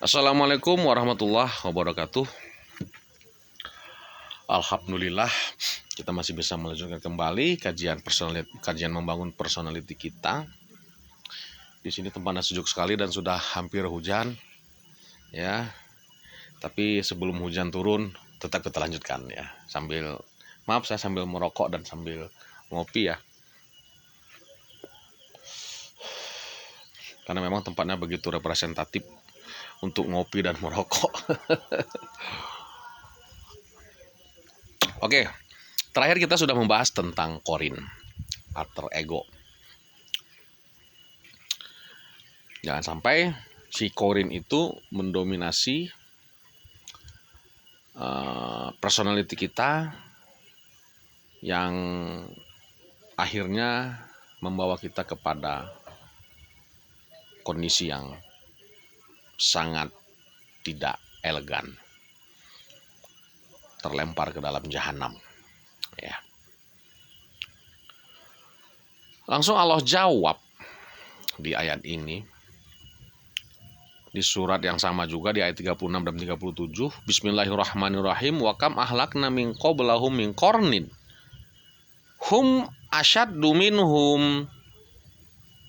Assalamualaikum warahmatullahi wabarakatuh. Alhamdulillah kita masih bisa melanjutkan kembali kajian membangun personality kita. Di sini tempatnya sejuk sekali dan sudah hampir hujan, ya. Tapi sebelum hujan turun tetap kita lanjutkan ya. Saya sambil merokok dan sambil ngopi ya. Karena memang tempatnya begitu representatif untuk ngopi dan merokok. Oke, terakhir kita sudah membahas tentang Korin, alter ego. Jangan sampai si Korin itu mendominasi personality kita yang akhirnya membawa kita kepada kondisi yang sangat tidak elegan, terlempar ke dalam jahanam ya. Langsung Allah jawab di ayat ini, di surat yang sama juga di ayat 36 dan 37. Bismillahirrahmanirrahim. Wa kam ahlakna min qablahum min qarnin hum asyaddu minhum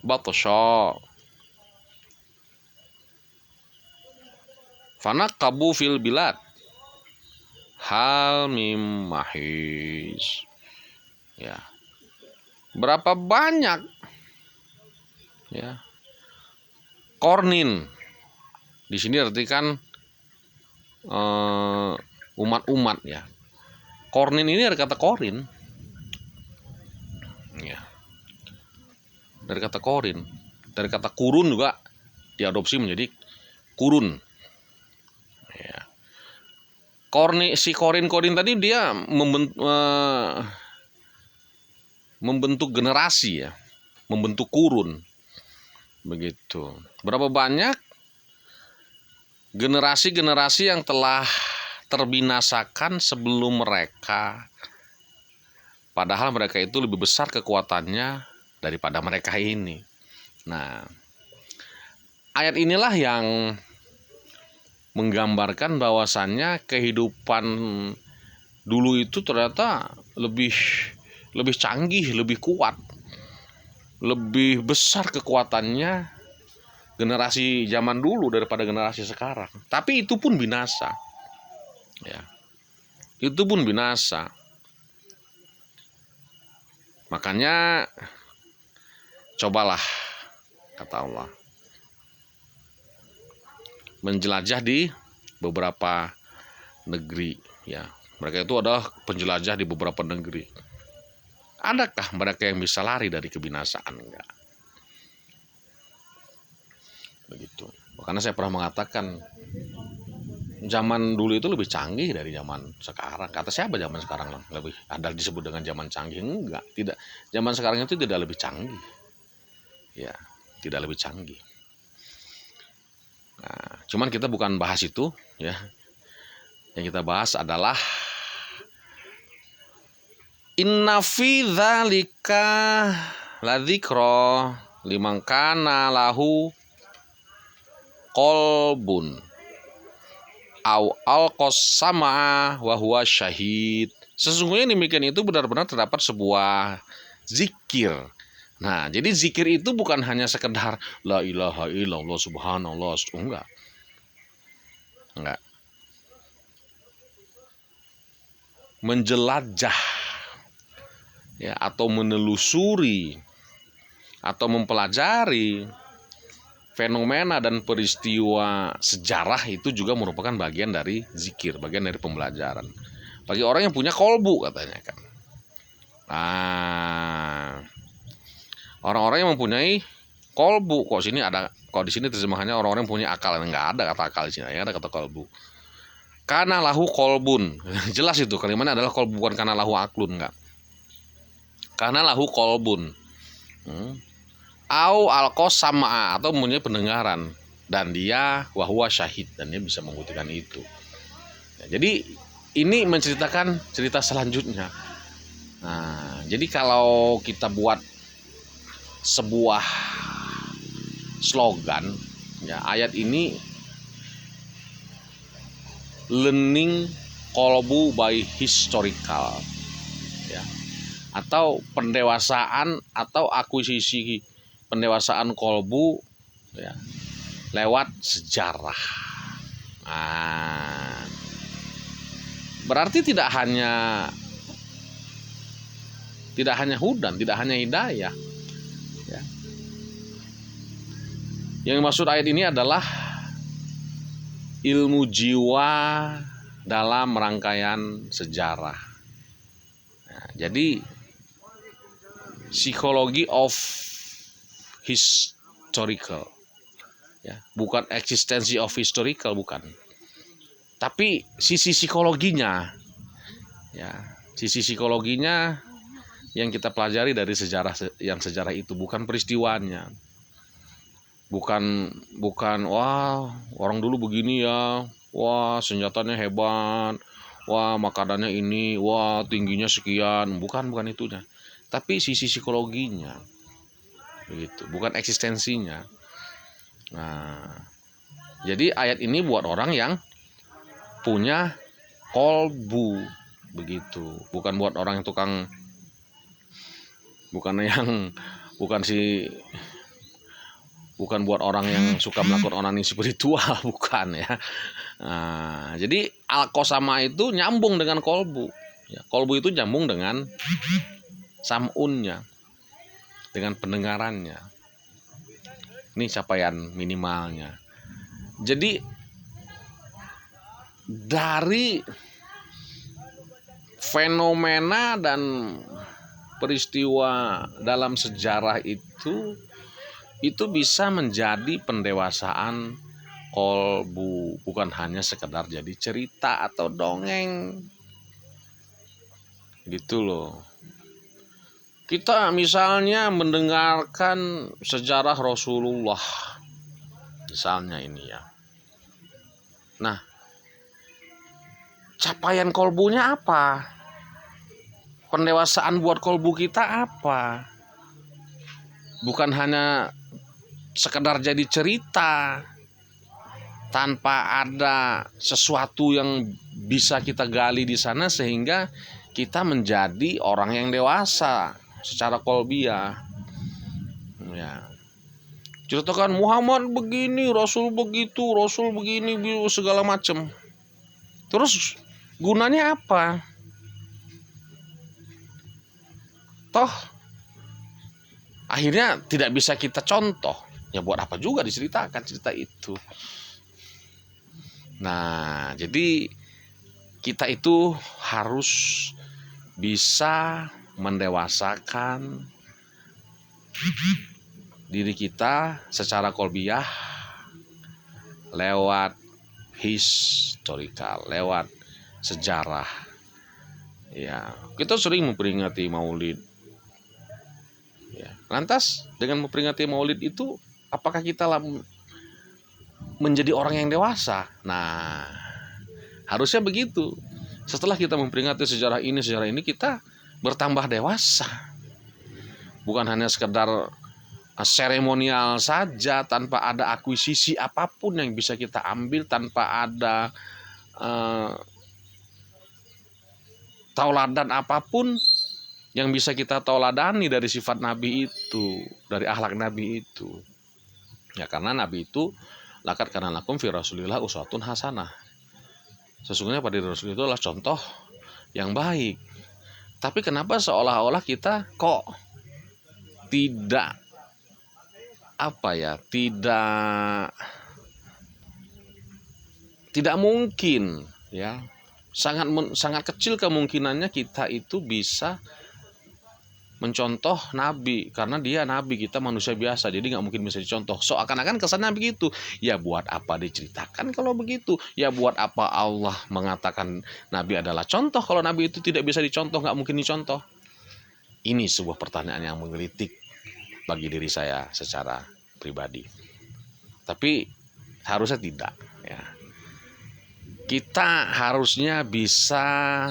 batsha fanaqabu fil bilad hal mim mahis. Ya. Berapa banyak ya kornin di sini artikan umat-umat ya. Kornin ini dari kata korin. Ya. Dari kata korin, dari kata kurun juga diadopsi menjadi kurun. Ya. Si korin tadi dia membentuk generasi ya, membentuk kurun. Begitu. Berapa banyak generasi-generasi yang telah terbinasakan sebelum mereka, padahal mereka itu lebih besar kekuatannya daripada mereka ini. Nah, ayat inilah yang menggambarkan bahwasannya kehidupan dulu itu ternyata lebih canggih, lebih kuat, lebih besar kekuatannya generasi zaman dulu daripada generasi sekarang. Tapi itu pun binasa. Ya. Itu pun binasa. Makanya cobalah, kata Allah, menjelajah di beberapa negeri ya. Mereka itu adalah penjelajah di beberapa negeri. Adakah mereka yang bisa lari dari kebinasaan? Enggak. Begitu. Karena saya pernah mengatakan zaman dulu itu lebih canggih dari zaman sekarang. Kata siapa zaman sekarang lebih ada disebut dengan zaman canggih? Enggak, tidak. Zaman sekarang itu tidak lebih canggih. Ya, tidak lebih canggih. Nah, cuman kita bukan bahas itu ya. Yang kita bahas adalah inna fi dzalika ladzikra liman kana lahu qalbun au alqas sama wa huwa syahid. Sesungguhnya demikian itu benar-benar terdapat sebuah zikir. Nah, jadi zikir itu bukan hanya sekedar la ilaha illallah subhanallah, enggak. Menjelajah ya, atau menelusuri atau mempelajari fenomena dan peristiwa sejarah itu juga merupakan bagian dari zikir, bagian dari pembelajaran. Bagi orang yang punya kolbu katanya kan. Nah, orang-orang yang mempunyai kolbu, kok di sini terjemahannya orang-orang yang punya akal, enggak ada kata akal di sini, ya ada kata kolbu. Kana lahu kolbun. Jelas itu kalimatnya adalah kolbu, bukan kana lahu aklun, enggak. Kana lahu kolbun. Au alqos sama atau mempunyai pendengaran dan dia wahwa syahid dan dia bisa membuktikan itu. Ya, jadi ini menceritakan cerita selanjutnya. Nah, jadi kalau kita buat sebuah slogan, ya ayat ini learning kolbu by historical, ya, atau pendewasaan atau akuisisi pendewasaan kolbu, ya, lewat sejarah. Nah, berarti tidak hanya hudan, tidak hanya hidayah, ya. Yang dimaksud ayat ini adalah ilmu jiwa dalam rangkaian sejarah. Nah, jadi psikologi of historical, ya, bukan eksistensi of historical, bukan, tapi sisi psikologinya, ya, sisi psikologinya yang kita pelajari dari sejarah itu, bukan peristiwanya, bukan wah orang dulu begini ya, wah senjatanya hebat, wah makanannya ini, wah tingginya sekian, bukan itunya, tapi sisi psikologinya, begitu, bukan eksistensinya. Nah, jadi ayat ini buat orang yang punya kolbu, begitu, bukan buat orang yang tukang, bukan buat orang yang suka melakukan onani spiritual, bukan, ya. Nah, jadi al-qasama itu nyambung dengan kolbu, ya, kolbu itu nyambung dengan samunnya, dengan pendengarannya. Ini capaian minimalnya. Jadi dari fenomena dan peristiwa dalam sejarah itu bisa menjadi pendewasaan kolbu, bukan hanya sekedar jadi cerita atau dongeng, gitu loh. Kita misalnya mendengarkan sejarah Rasulullah, misalnya ini, ya. Nah, capaian kolbunya apa? Pendewasaan buat kolbu kita apa? Bukan hanya sekedar jadi cerita tanpa ada sesuatu yang bisa kita gali di sana sehingga kita menjadi orang yang dewasa secara kolbiah, ya. Ceritakan Muhammad begini, Rasul begitu, Rasul begini, segala macam. Terus gunanya apa? Toh akhirnya tidak bisa kita contoh. Ya buat apa juga diceritakan cerita itu. Nah, jadi kita itu harus bisa mendewasakan diri kita secara kolbiah lewat historical, lewat sejarah. Ya, kita sering memperingati Maulid. Ya, lantas dengan memperingati Maulid itu, apakah kita menjadi orang yang dewasa? Nah, harusnya begitu. Setelah kita memperingati sejarah ini, kita bertambah dewasa. Bukan hanya sekedar seremonial saja, tanpa ada akuisisi apapun yang bisa kita ambil, tanpa ada tauladan apapun yang bisa kita tauladani dari sifat Nabi itu, dari akhlak Nabi itu. Ya, karena Nabi itu laqad kana lakum fi Rasulillah uswatun hasanah. Sesungguhnya pada Rasul itu adalah contoh yang baik. Tapi kenapa seolah-olah kita kok tidak tidak mungkin, ya. Sangat kecil kemungkinannya kita itu bisa mencontoh Nabi, karena dia Nabi, kita manusia biasa, jadi nggak mungkin bisa dicontoh. Seakan-akan kesannya begitu. Ya buat apa diceritakan kalau begitu? Ya buat apa Allah mengatakan Nabi adalah contoh kalau Nabi itu tidak bisa dicontoh, nggak mungkin dicontoh? Ini sebuah pertanyaan yang menggelitik bagi diri saya secara pribadi. Tapi harusnya tidak, ya. Kita harusnya bisa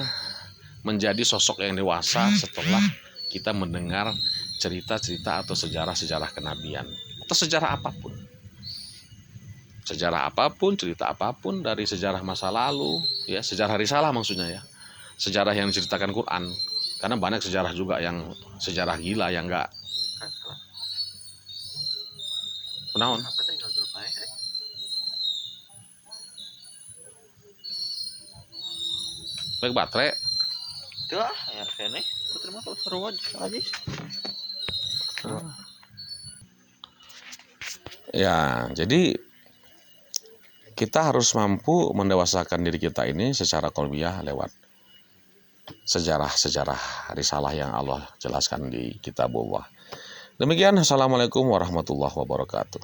menjadi sosok yang dewasa setelah kita mendengar cerita-cerita atau sejarah-sejarah kenabian atau sejarah apapun. sejarah apapun, cerita apapun dari sejarah masa lalu, ya sejarah risalah maksudnya ya, sejarah yang diceritakan Quran. Karena banyak sejarah juga yang sejarah gila yang enggak kenaon. Baik baterai. Itu ah ya kene. Terima kasih seru aja. Ya, jadi kita harus mampu mendewasakan diri kita ini secara kolbiah lewat sejarah-sejarah risalah yang Allah jelaskan di kitabullah. Demikian, assalamualaikum warahmatullahi wabarakatuh.